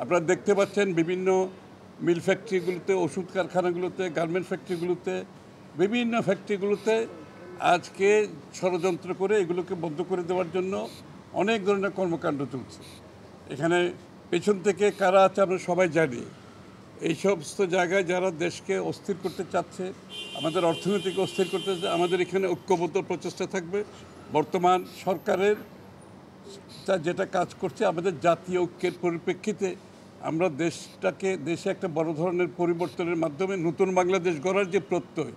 আপনারা দেখতে পাচ্ছেন বিভিন্ন মিল ফ্যাক্টরিগুলোতে, ওষুধ কারখানাগুলোতে, গার্মেন্ট ফ্যাক্টরিগুলোতে, বিভিন্ন ফ্যাক্টরিগুলোতে আজকে ষড়যন্ত্র করে এগুলোকে বন্ধ করে দেওয়ার জন্য অনেক ধরনের কর্মকাণ্ড চলছে। এখানে পেছন থেকে কারা আছে আমরা সবাই জানি। এই সমস্ত জায়গায় যারা দেশকে অস্থির করতে চাচ্ছে, আমাদের অর্থনীতিকে অস্থির করতে চাচ্ছে, আমাদের এখানে ঐক্যবদ্ধ প্রচেষ্টা থাকবে। বর্তমান সরকারের যেটা কাজ করছে, আমাদের জাতীয় ঐক্যের পরিপ্রেক্ষিতে আমরা দেশে একটা বড় ধরনের পরিবর্তনের মাধ্যমে নতুন বাংলাদেশ গড়ার যে প্রত্যয়,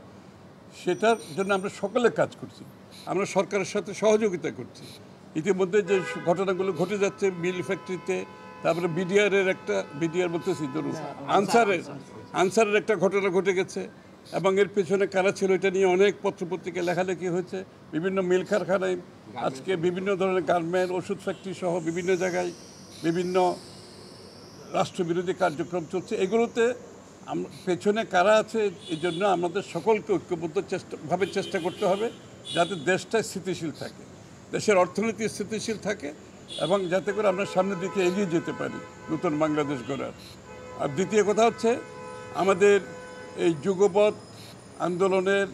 সেটার জন্য আমরা সকলে কাজ করছি। আমরা সরকারের সাথে সহযোগিতা করছি। ইতিমধ্যে যে ঘটনাগুলো ঘটে যাচ্ছে মিল ফ্যাক্টরিতে, তারপরে বিডিআর বলতেছি ধরুন আনসারের একটা ঘটনা ঘটে গেছে, এবং এর পেছনে কারা ছিল এটা নিয়ে অনেক পত্রপত্রিকায় লেখালেখি হয়েছে। বিভিন্ন মিল কারখানায় আজকে বিভিন্ন ধরনের গার্মেন্ট, ওষুধ ফ্যাক্টরি সহ বিভিন্ন জায়গায় বিভিন্ন রাষ্ট্রবিরোধী কার্যক্রম চলছে। এগুলোতে পেছনে কারা আছে এই জন্য আমাদের সকলকে ঐক্যবদ্ধ চেষ্টা করতে হবে, যাতে দেশটা স্থিতিশীল থাকে, দেশের অর্থনীতি স্থিতিশীল থাকে, এবং যাতে করে আমরা সামনের দিকে এগিয়ে যেতে পারি নতুন বাংলাদেশ গড়ার। আর দ্বিতীয় কথা হচ্ছে, আমাদের এই যুগপৎ আন্দোলনের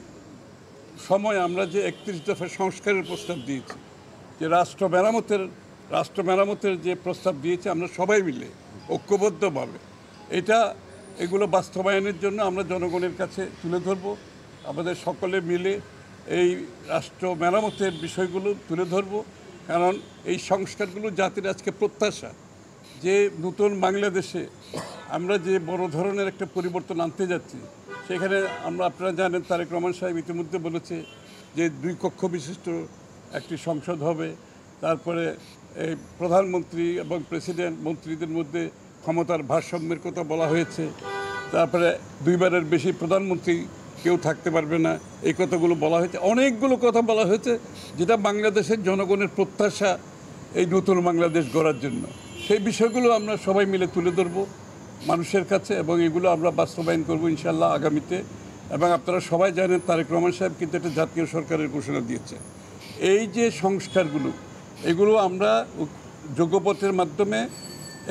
সময় আমরা যে 31 দফা সংস্কারের প্রস্তাব দিয়েছি, যে রাষ্ট্র মেরামতের যে প্রস্তাব দিয়েছে আমরা সবাই মিলে ঐক্যবদ্ধভাবে এগুলো বাস্তবায়নের জন্য আমরা জনগণের কাছে তুলে ধরব। আমাদের সকলে মিলে এই রাষ্ট্র মেরামতের বিষয়গুলো তুলে ধরব, কারণ এই সংস্কারগুলো জাতির আজকে প্রত্যাশা, যে নতুন বাংলাদেশে আমরা যে বড় ধরনের একটা পরিবর্তন আনতে যাচ্ছি। সেখানে আপনারা জানেন তারেক রহমান সাহেব ইতিমধ্যে বলেছে যে 2 কক্ষ বিশিষ্ট একটি সংসদ হবে। তারপরে এই প্রধানমন্ত্রী এবং প্রেসিডেন্ট মন্ত্রীদের মধ্যে ক্ষমতার ভারসাম্যের কথা বলা হয়েছে। তারপরে 2 বারের বেশি প্রধানমন্ত্রী কেউ থাকতে পারবে না, এই কথাগুলো বলা হয়েছে। অনেকগুলো কথা বলা হয়েছে যেটা বাংলাদেশের জনগণের প্রত্যাশা এই নতুন বাংলাদেশ গড়ার জন্য। সেই বিষয়গুলো আমরা সবাই মিলে তুলে ধরবো মানুষের কাছে, এবং এগুলো আমরা বাস্তবায়ন করব ইনশাআল্লাহ আগামীতে। এবং আপনারা সবাই জানেন তারেক রহমান সাহেব কিন্তু একটা জাতীয় সরকারের ঘোষণা দিয়েছে। এই যে সংস্কারগুলো, এগুলো আমরা যোগ্যপত্রের মাধ্যমে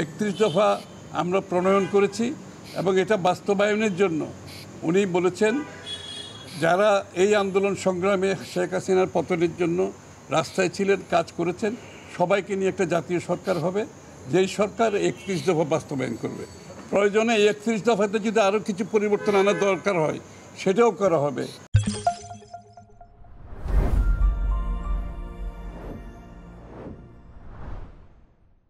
31 দফা আমরা প্রণয়ন করেছি, এবং এটা বাস্তবায়নের জন্য উনি বলেছেন যারা এই আন্দোলন সংগ্রামে শেখ হাসিনার পতনের জন্য রাস্তায় ছিলেন, কাজ করেছেন, সবাইকে নিয়ে একটা জাতীয় সরকার হবে, যেই সরকার 31 দফা বাস্তবায়ন করবে। প্রয়োজনে এই 31 দফাতে যদি আরও কিছু পরিবর্তন আনার দরকার হয় সেটাও করা হবে।